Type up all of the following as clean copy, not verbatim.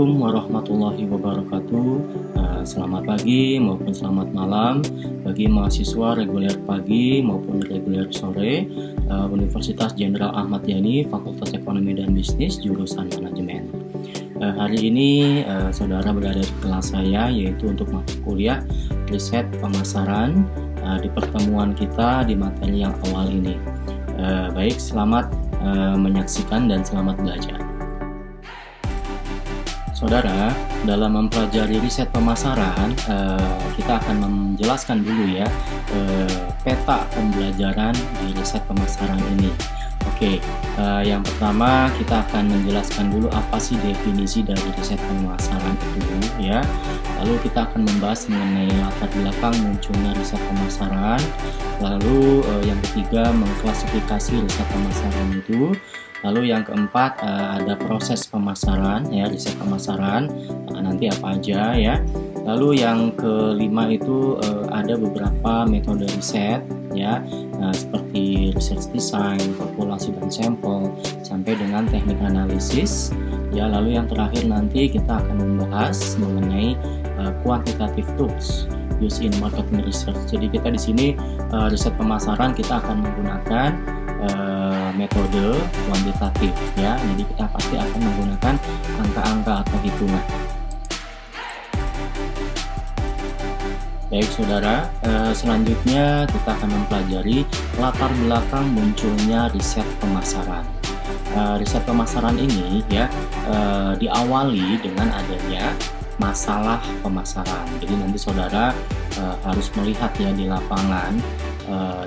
Assalamualaikum warahmatullahi wabarakatuh. Selamat pagi maupun selamat malam bagi mahasiswa reguler pagi maupun reguler sore Universitas Jenderal Ahmad Yani, Fakultas Ekonomi dan Bisnis, jurusan Manajemen. Hari ini saudara berada di kelas saya, yaitu untuk mata kuliah riset pemasaran di pertemuan kita di materi yang awal ini. Baik, selamat menyaksikan dan selamat belajar. Saudara, dalam mempelajari riset pemasaran, kita akan menjelaskan dulu ya peta pembelajaran di riset pemasaran ini. Oke, yang pertama kita akan menjelaskan dulu apa sih definisi dari riset pemasaran itu ya. Lalu kita akan membahas mengenai latar belakang munculnya riset pemasaran. Lalu yang ketiga, mengklasifikasi riset pemasaran itu. Lalu yang keempat, ada proses pemasaran ya, riset pemasaran nanti apa aja ya. Lalu yang kelima itu ada beberapa metode riset ya, seperti research design, populasi dan sampel, sampai dengan teknik analisis ya. Lalu yang terakhir nanti kita akan membahas mengenai quantitative tools used in marketing research. Jadi kita di sini riset pemasaran kita akan menggunakan metode kuantitatif ya. Jadi kita pasti akan menggunakan angka-angka atau hitungan. Baik saudara, selanjutnya kita akan mempelajari latar belakang munculnya riset pemasaran. Riset pemasaran ini ya diawali dengan adanya masalah pemasaran. Jadi nanti saudara harus melihat ya di lapangan,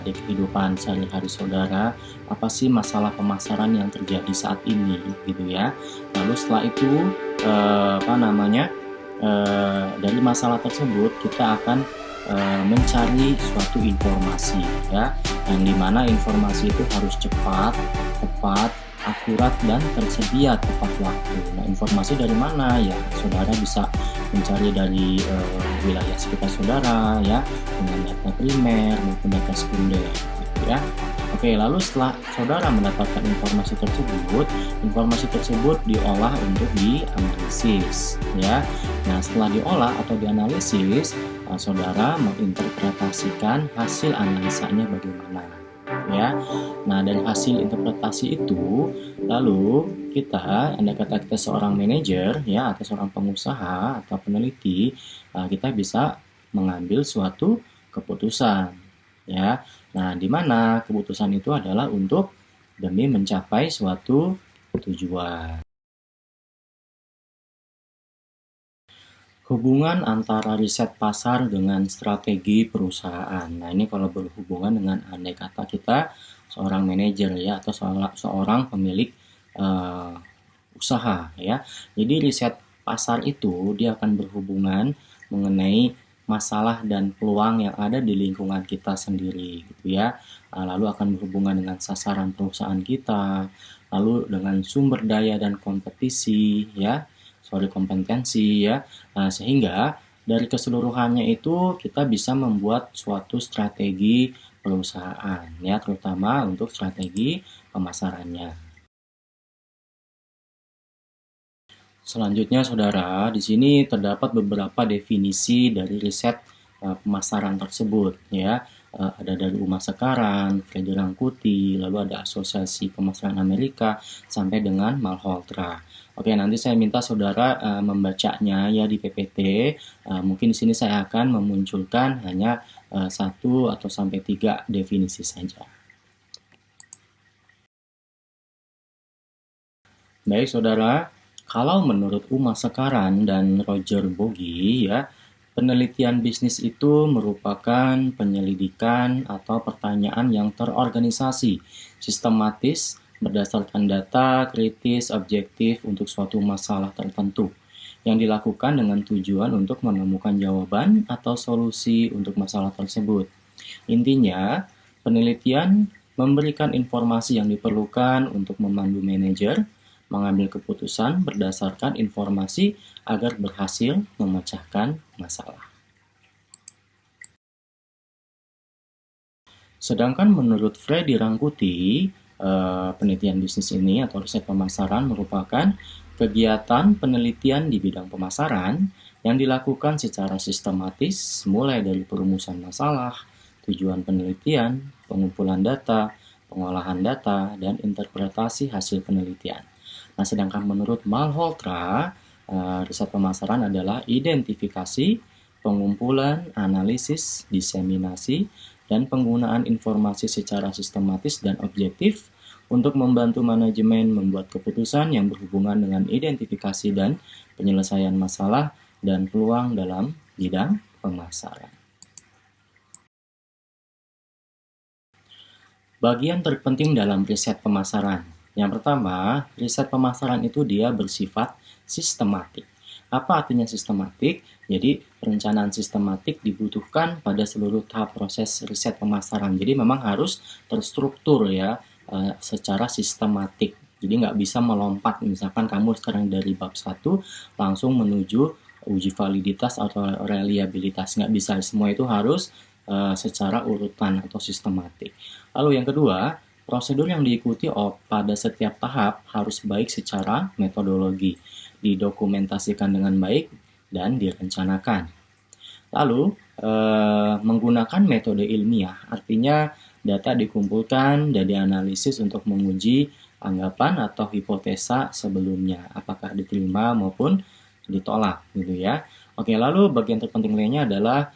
di kehidupan sehari-hari saudara, apa sih masalah pemasaran yang terjadi saat ini gitu ya. Lalu setelah itu dari masalah tersebut kita akan mencari suatu informasi ya, yang dimana informasi itu harus cepat, tepat, akurat, dan tersedia tepat waktu. Nah, informasi dari mana ya? Saudara bisa mencari dari wilayah sekitar saudara ya, dengan data primer maupun data sekunder gitu ya. Oke, lalu setelah saudara mendapatkan informasi tersebut diolah untuk dianalisis ya. Nah, setelah diolah atau dianalisis, saudara menginterpretasikan hasil analisanya bagaimana ya. Nah, dari hasil interpretasi itu, lalu andai kata kita seorang manajer ya, atau seorang pengusaha atau peneliti, kita bisa mengambil suatu keputusan ya. Nah, di mana keputusan itu adalah untuk demi mencapai suatu tujuan. Hubungan antara riset pasar dengan strategi perusahaan. Nah, ini kalau berhubungan dengan andai kata kita seorang manajer ya, atau seorang pemilik usaha ya. Jadi riset pasar itu dia akan berhubungan mengenai masalah dan peluang yang ada di lingkungan kita sendiri gitu ya. Lalu akan berhubungan dengan sasaran perusahaan kita, lalu dengan sumber daya dan kompetensi ya. Sehingga dari keseluruhannya itu kita bisa membuat suatu strategi perusahaan ya, terutama untuk strategi pemasarannya. Selanjutnya saudara, di sini terdapat beberapa definisi dari riset pemasaran tersebut ya. Ada dari Uma Sekaran, Freddy Rangkuti, lalu ada Asosiasi Pemasaran Amerika, sampai dengan Malhotra. Oke, nanti saya minta saudara membacanya ya di PPT. Mungkin di sini saya akan memunculkan hanya 1 atau sampai 3 definisi saja. Baik saudara, kalau menurut Uma Sekaran dan Roger Bogie ya, penelitian bisnis itu merupakan penyelidikan atau pertanyaan yang terorganisasi, sistematis, berdasarkan data, kritis, objektif untuk suatu masalah tertentu, yang dilakukan dengan tujuan untuk menemukan jawaban atau solusi untuk masalah tersebut. Intinya, penelitian memberikan informasi yang diperlukan untuk memandu manajer mengambil keputusan berdasarkan informasi agar berhasil memecahkan masalah. Sedangkan menurut Freddy Rangkuti, penelitian bisnis ini atau riset pemasaran merupakan Kegiatan penelitian di bidang pemasaran yang dilakukan secara sistematis mulai dari perumusan masalah, tujuan penelitian, pengumpulan data, pengolahan data, dan interpretasi hasil penelitian. Nah, sedangkan menurut Malhotra, riset pemasaran adalah identifikasi, pengumpulan, analisis, diseminasi, dan penggunaan informasi secara sistematis dan objektif untuk membantu manajemen membuat keputusan yang berhubungan dengan identifikasi dan penyelesaian masalah dan peluang dalam bidang pemasaran. Bagian terpenting dalam riset pemasaran. Yang pertama, riset pemasaran itu dia bersifat sistematik. Apa artinya sistematik? Jadi, perencanaan sistematik dibutuhkan pada seluruh tahap proses riset pemasaran. Jadi, memang harus terstruktur ya, secara sistematik. Jadi nggak bisa melompat, misalkan kamu sekarang dari bab 1 langsung menuju uji validitas atau reliabilitas. Nggak bisa, semua itu harus secara urutan atau sistematik. Lalu yang kedua, prosedur yang diikuti pada setiap tahap harus baik secara metodologi, didokumentasikan dengan baik, dan direncanakan. Lalu, menggunakan metode ilmiah, artinya data dikumpulkan dan dianalisis untuk menguji anggapan atau hipotesa sebelumnya, apakah diterima maupun ditolak, gitu ya. Oke, lalu bagian terpenting lainnya adalah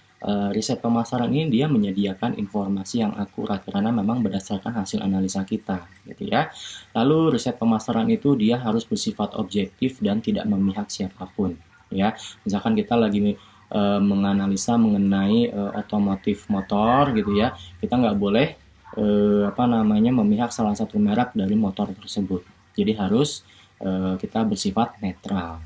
riset pemasaran ini dia menyediakan informasi yang akurat karena memang berdasarkan hasil analisa kita, gitu ya. Lalu riset pemasaran itu dia harus bersifat objektif dan tidak memihak siapapun, ya. Misalkan kita lagi menganalisa mengenai otomotif motor gitu ya, kita nggak boleh memihak salah satu merek dari motor tersebut. Jadi harus kita bersifat netral.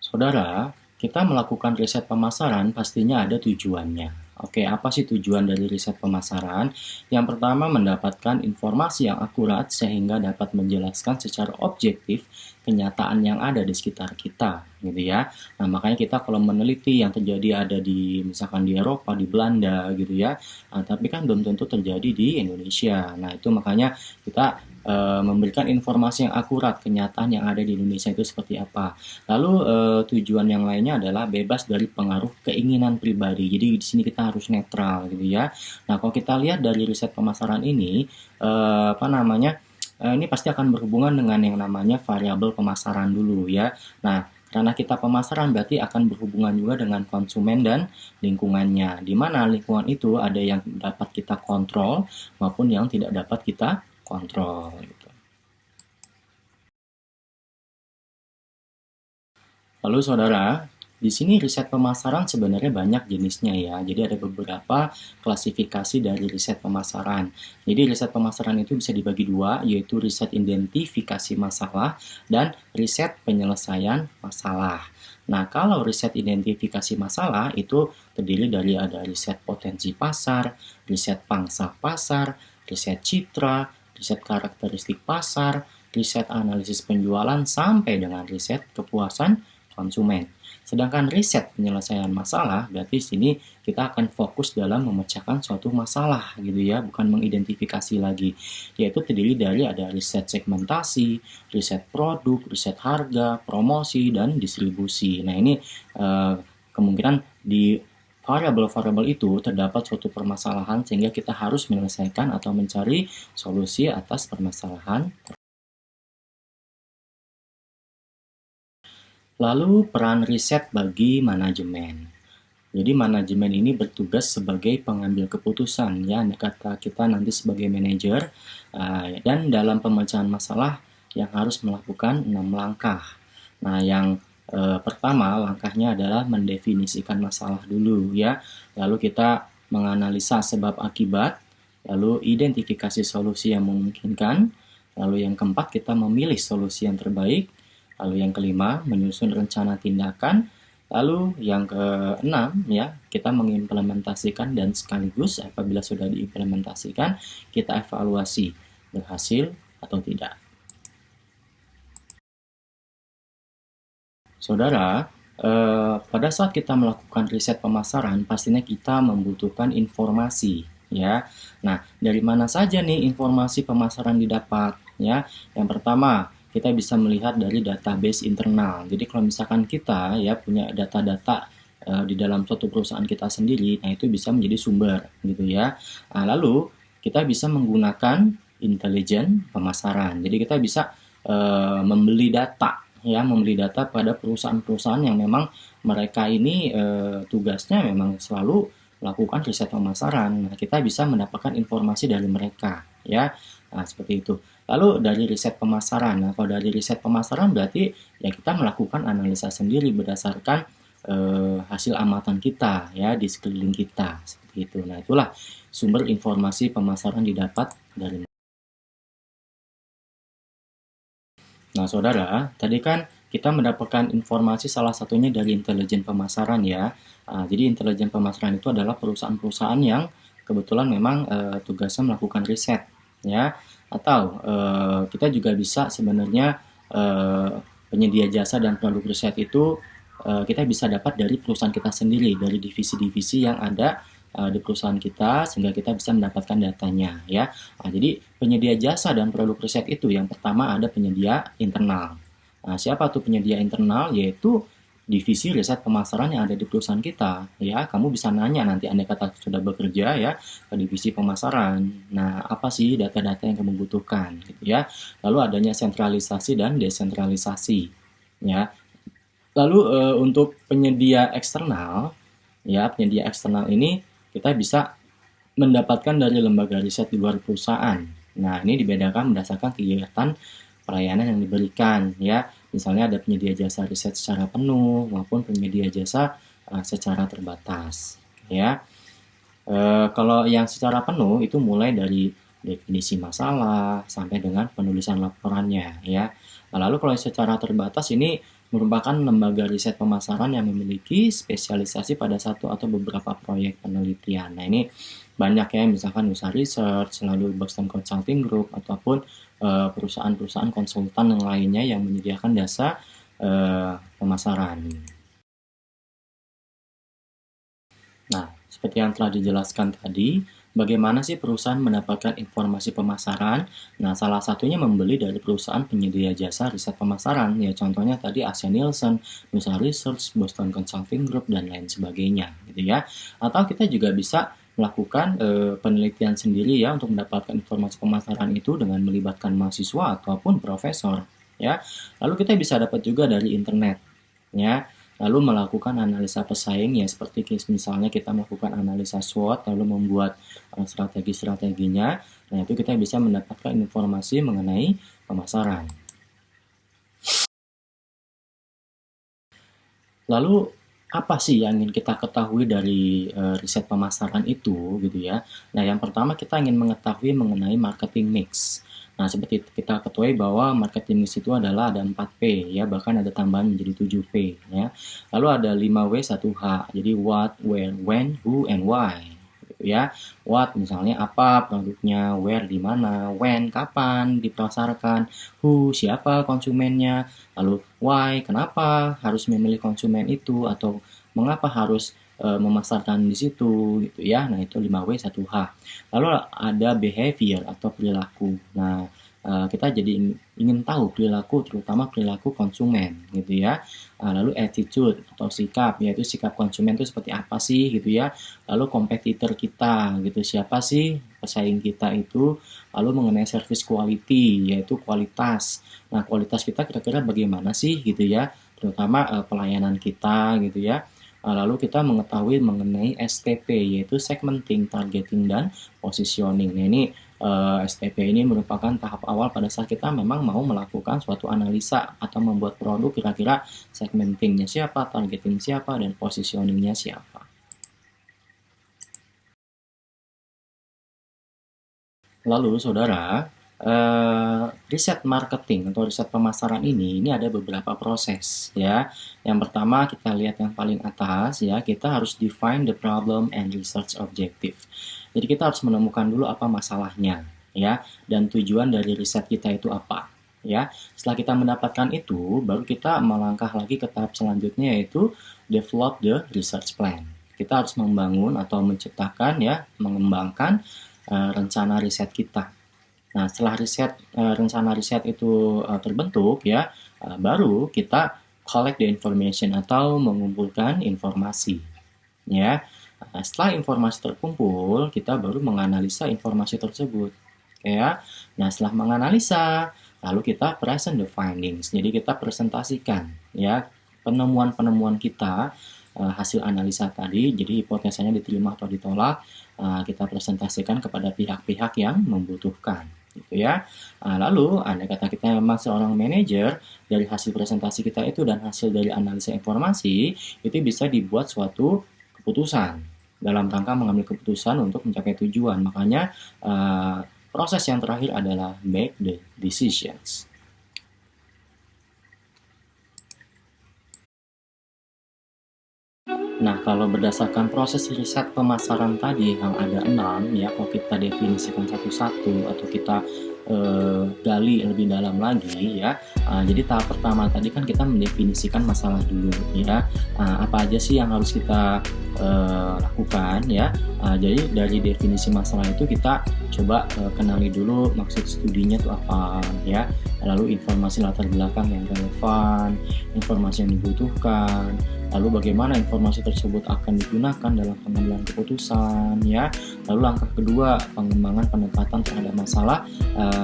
Saudara, kita melakukan riset pemasaran pastinya ada tujuannya. Oke, apa sih tujuan dari riset pemasaran? Yang pertama, mendapatkan informasi yang akurat sehingga dapat menjelaskan secara objektif kenyataan yang ada di sekitar kita, gitu ya. Nah, makanya kita kalau meneliti yang terjadi ada di misalkan di Eropa, di Belanda, gitu ya. Nah, tapi kan belum tentu terjadi di Indonesia. Nah, itu makanya kita memberikan informasi yang akurat kenyataan yang ada di Indonesia itu seperti apa. Lalu tujuan yang lainnya adalah bebas dari pengaruh keinginan pribadi. Jadi di sini kita harus netral, gitu ya. Nah, kalau kita lihat dari riset pemasaran ini, ini pasti akan berhubungan dengan yang namanya variabel pemasaran dulu ya. Nah, karena kita pemasaran berarti akan berhubungan juga dengan konsumen dan lingkungannya. Di mana lingkungan itu ada yang dapat kita kontrol maupun yang tidak dapat kita kontrol. Gitu. Lalu saudara, di sini riset pemasaran sebenarnya banyak jenisnya ya. Jadi ada beberapa klasifikasi dari riset pemasaran. Jadi riset pemasaran itu bisa dibagi dua, yaitu riset identifikasi masalah dan riset penyelesaian masalah. Nah, kalau riset identifikasi masalah itu terdiri dari ada riset potensi pasar, riset pangsa pasar, riset citra, riset karakteristik pasar, riset analisis penjualan, sampai dengan riset kepuasan konsumen. Sedangkan riset penyelesaian masalah, berarti sini kita akan fokus dalam memecahkan suatu masalah gitu ya, bukan mengidentifikasi lagi. Yaitu terdiri dari ada riset segmentasi, riset produk, riset harga, promosi, dan distribusi. Nah, ini kemungkinan di variabel-variabel itu terdapat suatu permasalahan sehingga kita harus menyelesaikan atau mencari solusi atas permasalahan. Lalu peran riset bagi manajemen. Jadi manajemen ini bertugas sebagai pengambil keputusan ya, kata kita nanti sebagai manajer, dan dalam pemecahan masalah yang harus melakukan 6 langkah. Nah, yang pertama langkahnya adalah mendefinisikan masalah dulu ya. Lalu kita menganalisa sebab akibat, lalu identifikasi solusi yang memungkinkan, lalu yang keempat kita memilih solusi yang terbaik, lalu yang kelima menyusun rencana tindakan, lalu yang keenam ya kita mengimplementasikan dan sekaligus apabila sudah diimplementasikan kita evaluasi berhasil atau tidak. Saudara, pada saat kita melakukan riset pemasaran, pastinya kita membutuhkan informasi, ya. Nah, dari mana saja nih informasi pemasaran didapat? ya. Yang pertama, kita bisa melihat dari database internal. Jadi kalau misalkan kita ya punya data-data di dalam suatu perusahaan kita sendiri, nah itu bisa menjadi sumber gitu ya. Nah, lalu kita bisa menggunakan intelijen pemasaran. Jadi kita bisa membeli data ya, membeli data pada perusahaan-perusahaan yang memang mereka ini tugasnya memang selalu melakukan riset pemasaran. Nah, kita bisa mendapatkan informasi dari mereka ya. Nah, seperti itu. Lalu dari riset pemasaran, nah kalau dari riset pemasaran berarti ya kita melakukan analisa sendiri berdasarkan hasil amatan kita ya di sekeliling kita seperti itu. Nah, itulah sumber informasi pemasaran didapat dari. Nah, saudara, tadi kan kita mendapatkan informasi salah satunya dari intelijen pemasaran ya. Jadi intelijen pemasaran itu adalah perusahaan-perusahaan yang kebetulan memang tugasnya melakukan riset ya. Atau kita juga bisa sebenarnya penyedia jasa dan produk riset itu kita bisa dapat dari perusahaan kita sendiri, dari divisi-divisi yang ada di perusahaan kita, sehingga kita bisa mendapatkan datanya ya. Jadi penyedia jasa dan produk riset itu yang pertama ada penyedia internal. Nah, siapa tuh penyedia internal? Yaitu divisi riset pemasaran yang ada di perusahaan kita ya. Kamu bisa nanya nanti andai kata sudah bekerja ya ke divisi pemasaran. Nah, apa sih data-data yang kamu butuhkan gitu ya. Lalu adanya sentralisasi dan desentralisasi ya. Lalu untuk penyedia eksternal ya, penyedia eksternal ini kita bisa mendapatkan dari lembaga riset di luar perusahaan. Nah, ini dibedakan berdasarkan kegiatan pelayanan yang diberikan ya. Misalnya ada penyedia jasa riset secara penuh maupun penyedia jasa secara terbatas ya. Kalau yang secara penuh itu mulai dari definisi masalah sampai dengan penulisan laporannya ya. Lalu kalau secara terbatas ini merupakan lembaga riset pemasaran yang memiliki spesialisasi pada satu atau beberapa proyek penelitian. Nah, ini banyak ya, misalkan Nusa Research, lalu Boston Consulting Group, ataupun perusahaan-perusahaan konsultan yang lainnya yang menyediakan jasa pemasaran. Nah, seperti yang telah dijelaskan tadi, bagaimana sih perusahaan mendapatkan informasi pemasaran? Nah, salah satunya membeli dari perusahaan penyedia jasa riset pemasaran. Ya, contohnya tadi Asia Nielsen, Nusa Research, Boston Consulting Group, dan lain sebagainya, gitu ya. Atau kita juga bisa melakukan penelitian sendiri ya untuk mendapatkan informasi pemasaran itu dengan melibatkan mahasiswa ataupun profesor, ya. Lalu kita bisa dapat juga dari internet, ya. Lalu melakukan analisa pesaing ya, seperti misalnya kita melakukan analisa SWOT lalu membuat strategi-strateginya. Nah, itu kita bisa mendapatkan informasi mengenai pemasaran. Lalu apa sih yang ingin kita ketahui dari riset pemasaran itu gitu ya. Nah, yang pertama kita ingin mengetahui mengenai marketing mix. Nah, seperti kita ketahui bahwa marketing mix itu adalah ada 4P ya, bahkan ada tambahan menjadi 7P ya. Lalu ada 5W 1H. Jadi what, where, when, who, and why gitu ya. What misalnya apa produknya, where di mana, when kapan dipasarkan, who siapa konsumennya, lalu why kenapa harus memilih konsumen itu atau mengapa harus memasarkan di situ gitu ya. Nah, itu 5W 1H. Lalu ada behavior atau perilaku. Nah, kita jadi ingin tahu perilaku, terutama perilaku konsumen gitu ya. Lalu attitude atau sikap, yaitu sikap konsumen itu seperti apa sih gitu ya. Lalu kompetitor kita gitu, siapa sih pesaing kita itu. Lalu mengenai service quality, yaitu kualitas. Nah, kualitas kita kira-kira bagaimana sih gitu ya, terutama pelayanan kita gitu ya. Lalu kita mengetahui mengenai STP, yaitu segmenting, targeting, dan positioning. Nah, ini STP ini merupakan tahap awal pada saat kita memang mau melakukan suatu analisa atau membuat produk, kira-kira segmentingnya siapa, targeting siapa, dan positioningnya siapa. Lalu saudara, riset marketing atau riset pemasaran ini ada beberapa proses ya. Yang pertama kita lihat yang paling atas ya, kita harus define the problem and research objective. Jadi kita harus menemukan dulu apa masalahnya ya, dan tujuan dari riset kita itu apa ya. Setelah kita mendapatkan itu, baru kita melangkah lagi ke tahap selanjutnya, yaitu develop the research plan. Kita harus membangun atau menciptakan ya, mengembangkan rencana riset kita Nah, setelah rencana riset itu terbentuk ya, baru kita collect the information atau mengumpulkan informasi ya. Setelah informasi terkumpul, kita baru menganalisa informasi tersebut ya. Nah, setelah menganalisa, lalu kita present the findings. Jadi kita presentasikan ya penemuan-penemuan kita, hasil analisa tadi. Jadi hipotesanya diterima atau ditolak, kita presentasikan kepada pihak-pihak yang membutuhkan gitu ya. Lalu andai kata kita memang seorang manajer, dari hasil presentasi kita itu dan hasil dari analisa informasi itu bisa dibuat suatu keputusan dalam rangka mengambil keputusan untuk mencapai tujuan. Makanya proses yang terakhir adalah make the decisions. Nah, kalau berdasarkan proses riset pemasaran tadi yang ada 6 ya, kalau kita definisikan satu-satu atau kita gali lebih dalam lagi ya. Jadi tahap pertama tadi kan kita mendefinisikan masalah dulu ya. Apa aja sih yang harus kita lakukan ya. Jadi dari definisi masalah itu kita coba kenali dulu maksud studinya itu apa ya. Lalu informasi latar belakang yang relevan, informasi yang dibutuhkan, lalu bagaimana informasi tersebut akan digunakan dalam pengambilan keputusan ya. Lalu langkah kedua, pengembangan pendekatan terhadap masalah,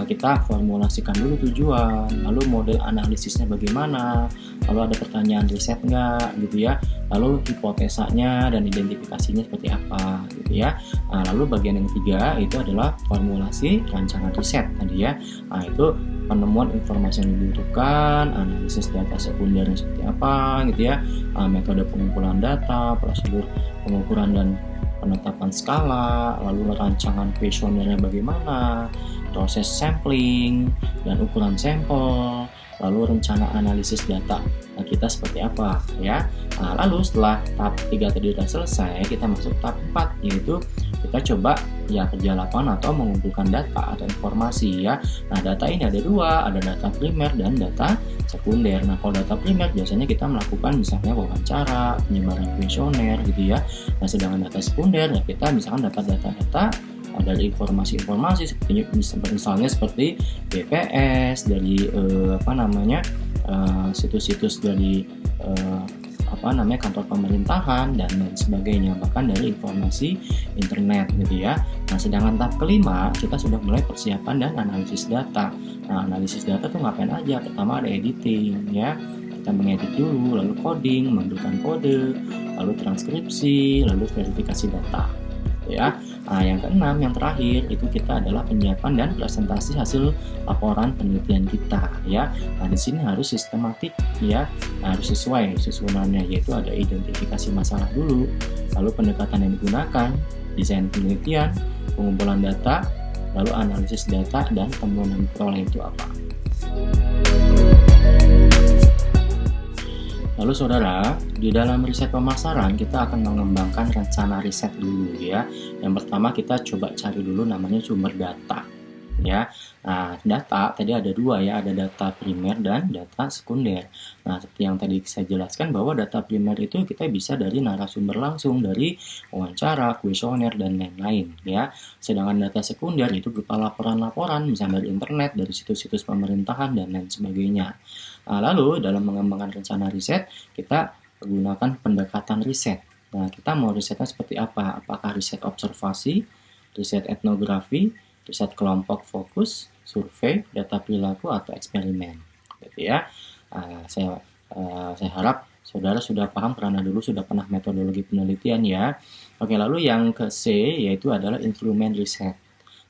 kita formulasikan dulu tujuan, lalu model analisisnya bagaimana, lalu ada pertanyaan riset nggak gitu ya, lalu hipotesanya dan identifikasinya seperti apa gitu ya. Lalu bagian yang ketiga itu adalah formulasi rancangan riset tadi ya. Itu penemuan informasi yang dibutuhkan, analisis data sekundernya seperti apa gitu ya, metode pengumpulan data, prosedur pengukuran dan penetapan skala, lalu rancangan kuesionernya bagaimana, proses sampling dan ukuran sampel, lalu rencana analisis data kita seperti apa ya. Lalu setelah tahap 3 tadi sudah selesai, kita masuk tahap 4, yaitu kita coba ya kerja lapangan atau mengumpulkan data atau informasi ya. Nah, data ini ada dua, ada data primer dan data sekunder. Nah, kalau data primer biasanya kita melakukan misalnya wawancara, penyebaran kuesioner gitu ya. Nah, sedangkan data sekunder ya kita misalkan dapat data-data dari informasi-informasi seperti misalnya seperti BPS dari situs-situs dari kantor pemerintahan dan lain sebagainya, bahkan dari informasi internet gitu ya. Nah, sedangkan tahap kelima kita sudah mulai persiapan dan analisis data. Nah, analisis data tuh ngapain aja? Pertama ada editing ya, kita mengedit dulu, lalu coding, memberikan kode, lalu transkripsi, lalu verifikasi data ya. Yang keenam, yang terakhir itu kita adalah penyiapan dan presentasi hasil laporan penelitian kita ya. Nah, di sini harus sistematik ya, harus sesuai susunannya, yaitu ada identifikasi masalah dulu, lalu pendekatan yang digunakan, desain penelitian, pengumpulan data, lalu analisis data, dan temuan yang diperoleh itu apa. Lalu saudara, di dalam riset pemasaran kita akan mengembangkan rencana riset dulu ya. Yang pertama kita coba cari dulu namanya sumber data ya. Nah, data tadi ada dua ya, ada data primer dan data sekunder. Nah, seperti yang tadi saya jelaskan bahwa data primer itu kita bisa dari narasumber langsung, dari wawancara, kuesioner, dan lain-lain ya. Sedangkan data sekunder itu berupa laporan-laporan misalnya dari internet, dari situs-situs pemerintahan, dan lain sebagainya. Lalu dalam mengembangkan rencana riset kita menggunakan pendekatan riset. Nah, kita mau risetnya seperti apa? Apakah riset observasi, riset etnografi, riset kelompok fokus, survei, data perilaku, atau eksperimen gitu ya. Saya harap saudara sudah paham karena dulu sudah pernah metodologi penelitian ya. Oke, lalu yang ke C yaitu adalah instrumen riset.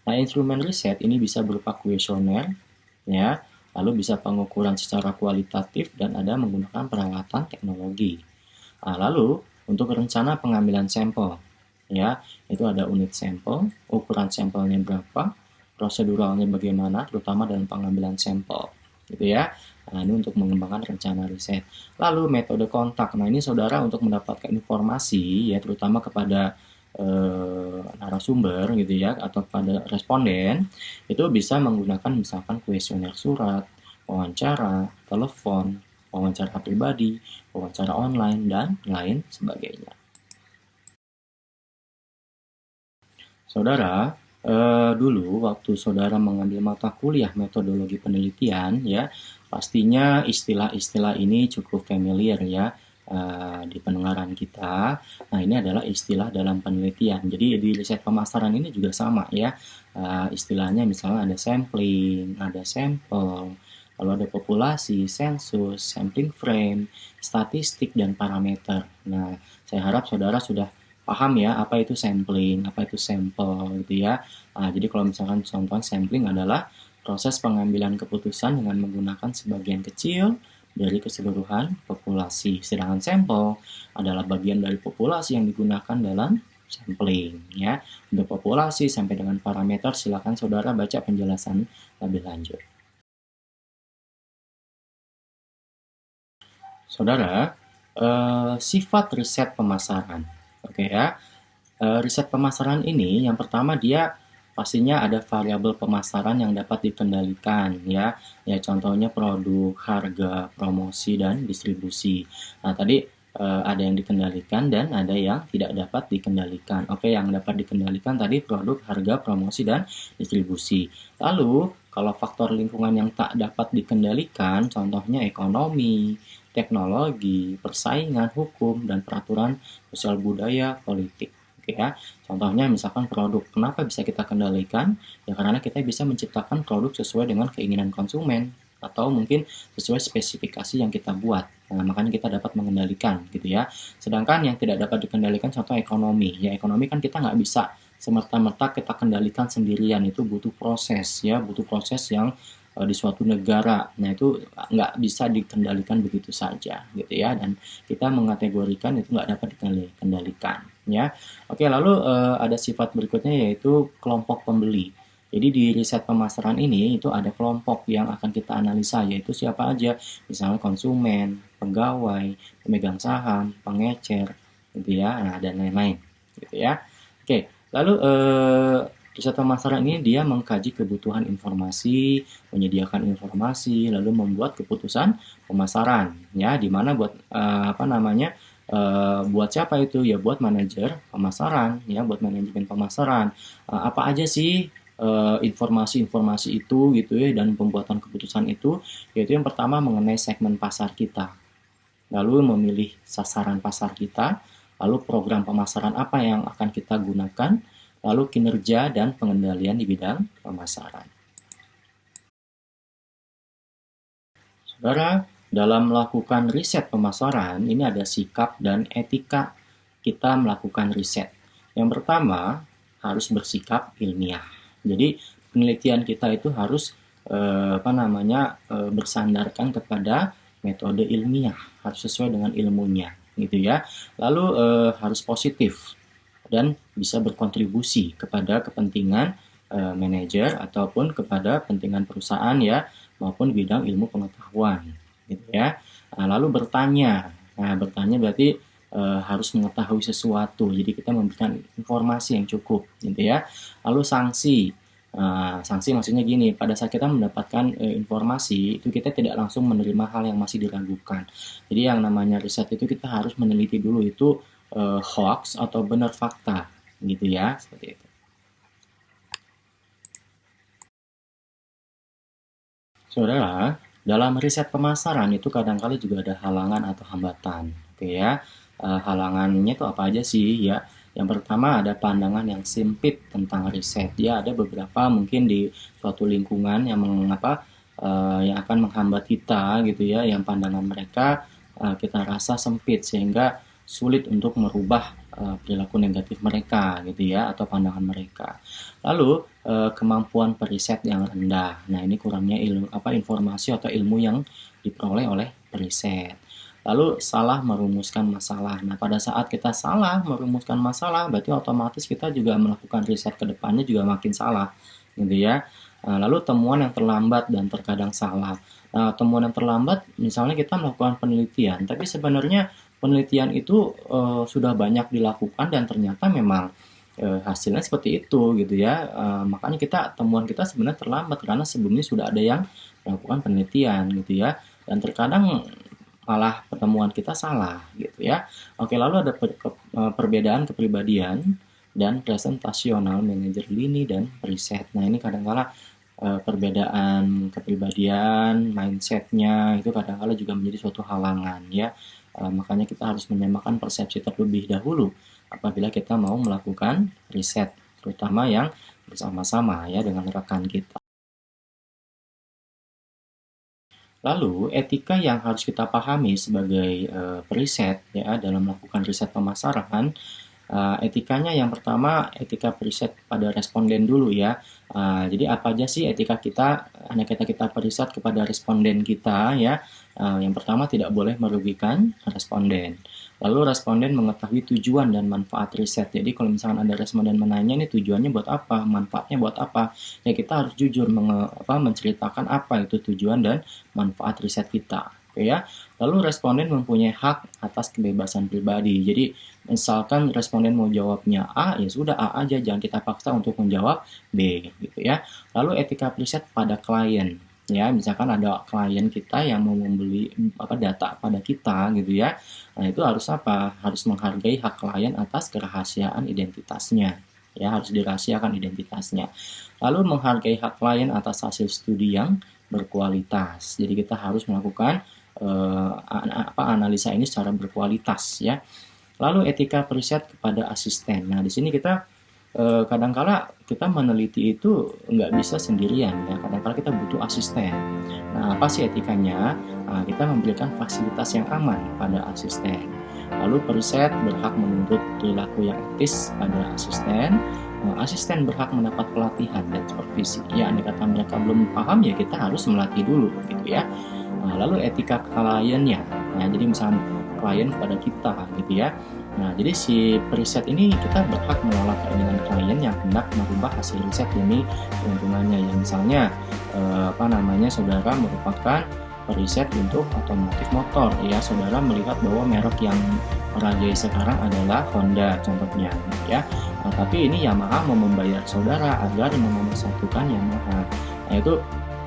Nah, instrumen riset ini bisa berupa kuesioner ya, lalu bisa pengukuran secara kualitatif dan ada menggunakan peralatan teknologi. Lalu untuk rencana pengambilan sampel ya, itu ada unit sampel, ukuran sampelnya berapa, proseduralnya bagaimana, terutama dalam pengambilan sampel gitu ya. Nah, ini untuk mengembangkan rencana riset. Lalu metode kontak. Nah, ini saudara untuk mendapatkan informasi ya, terutama kepada narasumber gitu ya, atau pada responden, itu bisa menggunakan misalkan kuesioner surat, wawancara, telepon, wawancara pribadi, wawancara online, dan lain sebagainya. Saudara, Dulu waktu saudara mengambil mata kuliah metodologi penelitian ya, pastinya istilah-istilah ini cukup familiar ya di pendengaran kita. Nah, ini adalah istilah dalam penelitian. Jadi di riset pemasaran ini juga sama ya. Istilahnya misalnya ada sampling, ada sampel, lalu ada populasi, sensus, sampling frame, statistik, dan parameter. Nah, saya harap saudara sudah paham ya apa itu sampling, apa itu sampel gitu ya. Jadi kalau misalkan contoh sampling adalah proses pengambilan keputusan dengan menggunakan sebagian kecil dari keseluruhan populasi. Sedangkan sampel adalah bagian dari populasi yang digunakan dalam sampling ya. Untuk populasi sampai dengan parameter silakan saudara baca penjelasan lebih lanjut. Saudara, sifat riset pemasaran. Oke ya. Riset pemasaran ini yang pertama dia pastinya ada variabel pemasaran yang dapat dikendalikan ya. Ya contohnya produk, harga, promosi, dan distribusi. Nah, tadi ada yang dikendalikan dan ada yang tidak dapat dikendalikan. Oke, yang dapat dikendalikan tadi produk, harga, promosi, dan distribusi. Lalu, kalau faktor lingkungan yang tak dapat dikendalikan, contohnya ekonomi, teknologi, persaingan, hukum, dan peraturan sosial budaya, politik. Oke ya, contohnya misalkan produk. Kenapa bisa kita kendalikan? Ya karena kita bisa menciptakan produk sesuai dengan keinginan konsumen atau mungkin sesuai spesifikasi yang kita buat. Nah, makanya kita dapat mengendalikan gitu ya. Sedangkan yang tidak dapat dikendalikan contoh ekonomi. Ya ekonomi kan kita nggak bisa semerta-merta kita kendalikan sendirian, itu butuh proses ya, butuh proses yang di suatu negara. Nah, itu nggak bisa dikendalikan begitu saja gitu ya, dan kita mengategorikan itu nggak dapat dikendalikan ya. Oke, lalu ada sifat berikutnya yaitu kelompok pembeli. Jadi di riset pemasaran ini itu ada kelompok yang akan kita analisa, yaitu siapa aja, misalnya konsumen, pegawai, pemegang saham, pengecer gitu ya, nah, dan lain-lain gitu ya. Oke, lalu riset pemasaran ini dia mengkaji kebutuhan informasi, menyediakan informasi, lalu membuat keputusan pemasaran, ya, di mana buat buat siapa itu ya, buat manajer pemasaran, ya, buat manajemen pemasaran. Apa aja sih informasi-informasi itu gitu ya, dan pembuatan keputusan itu, yaitu yang pertama mengenai segmen pasar kita, lalu memilih sasaran pasar kita, lalu program pemasaran apa yang akan kita gunakan, lalu kinerja dan pengendalian di bidang pemasaran. Saudara, dalam melakukan riset pemasaran, ini ada sikap dan etika kita melakukan riset. Yang pertama, harus bersikap ilmiah. Jadi, penelitian kita itu harus bersandarkan kepada metode ilmiah, harus sesuai dengan ilmunya, gitu ya. Lalu harus positif dan bisa berkontribusi kepada kepentingan manajer ataupun kepada kepentingan perusahaan ya, maupun bidang ilmu pengetahuan gitu ya. Lalu bertanya. Nah, bertanya berarti harus mengetahui sesuatu. Jadi kita memberikan informasi yang cukup gitu ya. Lalu sanksi. Sanksi maksudnya gini, pada saat kita mendapatkan informasi itu kita tidak langsung menerima hal yang masih diragukan. Jadi yang namanya riset itu kita harus meneliti dulu itu hoax atau benar fakta gitu ya, seperti itu. Saudara, dalam riset pemasaran itu kadang-kali juga ada halangan atau hambatan, oke ya. Halangannya itu apa aja sih ya? Yang pertama ada pandangan yang sempit tentang riset. Ya, ada beberapa mungkin di suatu lingkungan yang yang akan menghambat kita gitu ya, yang pandangan mereka kita rasa sempit sehingga sulit untuk merubah perilaku negatif mereka gitu ya, atau pandangan mereka. Lalu kemampuan periset yang rendah. Nah, ini kurangnya informasi atau ilmu yang diperoleh oleh periset. Lalu salah merumuskan masalah. Nah, pada saat kita salah merumuskan masalah, berarti otomatis kita juga melakukan riset ke depannya juga makin salah gitu ya. Lalu temuan yang terlambat dan terkadang salah. Nah, temuan yang terlambat, misalnya kita melakukan penelitian, tapi sebenarnya penelitian itu sudah banyak dilakukan dan ternyata memang hasilnya seperti itu gitu ya. Makanya temuan kita sebenarnya terlambat karena sebelumnya sudah ada yang melakukan penelitian gitu ya, dan terkadang malah pertemuan kita salah gitu ya. Oke, lalu ada perbedaan kepribadian. dan presentasional, manajer lini, dan riset. Nah, ini kadang-kala perbedaan kepribadian, mindsetnya itu kadang-kala juga menjadi suatu halangan ya. Makanya kita harus menyamakan persepsi terlebih dahulu apabila kita mau melakukan riset, terutama yang bersama-sama ya dengan rekan kita. Lalu etika yang harus kita pahami sebagai periset ya dalam melakukan riset pemasaran. Etikanya yang pertama, etika periset pada responden dulu ya. Jadi apa aja sih etika kita periset kepada responden kita ya. Yang pertama, tidak boleh merugikan responden. Lalu responden mengetahui tujuan dan manfaat riset. Jadi kalau misalkan ada responden menanya ini tujuannya buat apa, manfaatnya buat apa, ya kita harus jujur menceritakan apa itu tujuan dan manfaat riset kita. Oke ya. Lalu responden mempunyai hak atas kebebasan pribadi. Jadi misalkan responden mau jawabnya A, ya sudah A aja, jangan kita paksa untuk menjawab B gitu ya. Lalu etika riset pada klien. Ya, misalkan ada klien kita yang mau membeli data pada kita gitu ya. Nah, itu harus apa? Harus menghargai hak klien atas kerahasiaan identitasnya. Ya, harus dirahasiakan identitasnya. Lalu menghargai hak klien atas hasil studi yang berkualitas. Jadi kita harus melakukan analisa ini secara berkualitas ya. Lalu etika periset kepada asisten. Nah, di sini kita kadangkala kita meneliti itu nggak bisa sendirian ya. Kadangkala kita butuh asisten. Nah, apa sih etikanya? Nah, kita memberikan fasilitas yang aman pada asisten. Lalu periset berhak menuntut perilaku yang etis pada asisten. Asisten berhak mendapat pelatihan dan supervisi. Ya, andai kata mereka belum paham ya kita harus melatih dulu gitu ya. Lalu etika kliennya. Nah, jadi misalnya klien kepada kita gitu ya. Nah, jadi si periset ini kita berhak menolak keinginan klien yang hendak merubah hasil riset demi keuntungannya. Ya, misalnya saudara merupakan periset untuk otomotif motor ya, saudara melihat bahwa merek yang merajai sekarang adalah Honda contohnya ya. Nah, tapi ini Yamaha mau membayar saudara agar menomorsatukan Yamaha. Nah, itu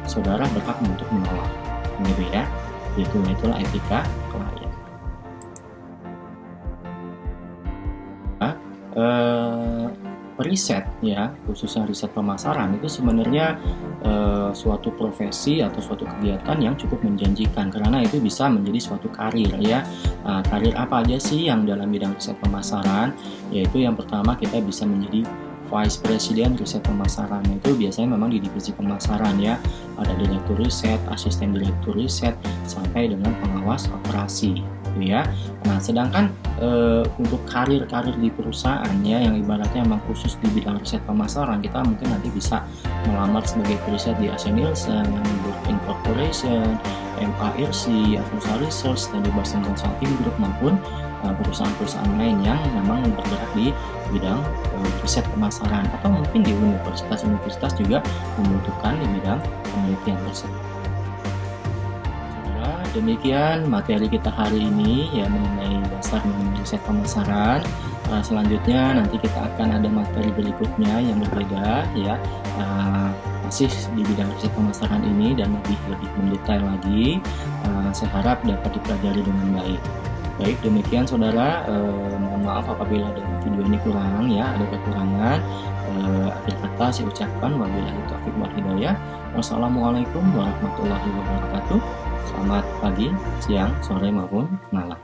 saudara berhak untuk menolak gitu ya. Itulah etika klien. Riset ya, khususnya riset pemasaran itu sebenarnya suatu profesi atau suatu kegiatan yang cukup menjanjikan karena itu bisa menjadi suatu karir ya. Karir apa aja sih yang dalam bidang riset pemasaran? Yaitu yang pertama kita bisa menjadi Vice President riset pemasaran. Itu biasanya memang di divisi pemasaran ya, ada direktur riset, asisten direktur riset, sampai dengan pengawas operasi gitu ya. Nah, sedangkan untuk karir-karir di perusahaan ya yang ibaratnya memang khusus di bidang riset pemasaran, kita mungkin nanti bisa melamar sebagai periset di AC Nielsen, Burke Incorporation, MARC, Afusa Research, dan di Boston Consulting Group maupun perusahaan-perusahaan lain yang memang bergerak di bidang riset pemasaran, atau mungkin di universitas-universitas juga membutuhkan di bidang penelitian tersebut. Demikian materi kita hari ini ya mengenai dasar mengenai riset pemasaran. Selanjutnya nanti kita akan ada materi berikutnya yang berbeda ya, masih di bidang riset pemasaran ini dan lebih mendetail lagi. Saya harap dapat dipelajari dengan baik. Baik, demikian saudara, mohon maaf apabila ada video ini kurang ya, ada kekurangan. Akhir kata saya ucapkan wabillahi taufiq wal hidayah. Wassalamualaikum warahmatullahi wabarakatuh. Selamat pagi, siang, sore maupun malam.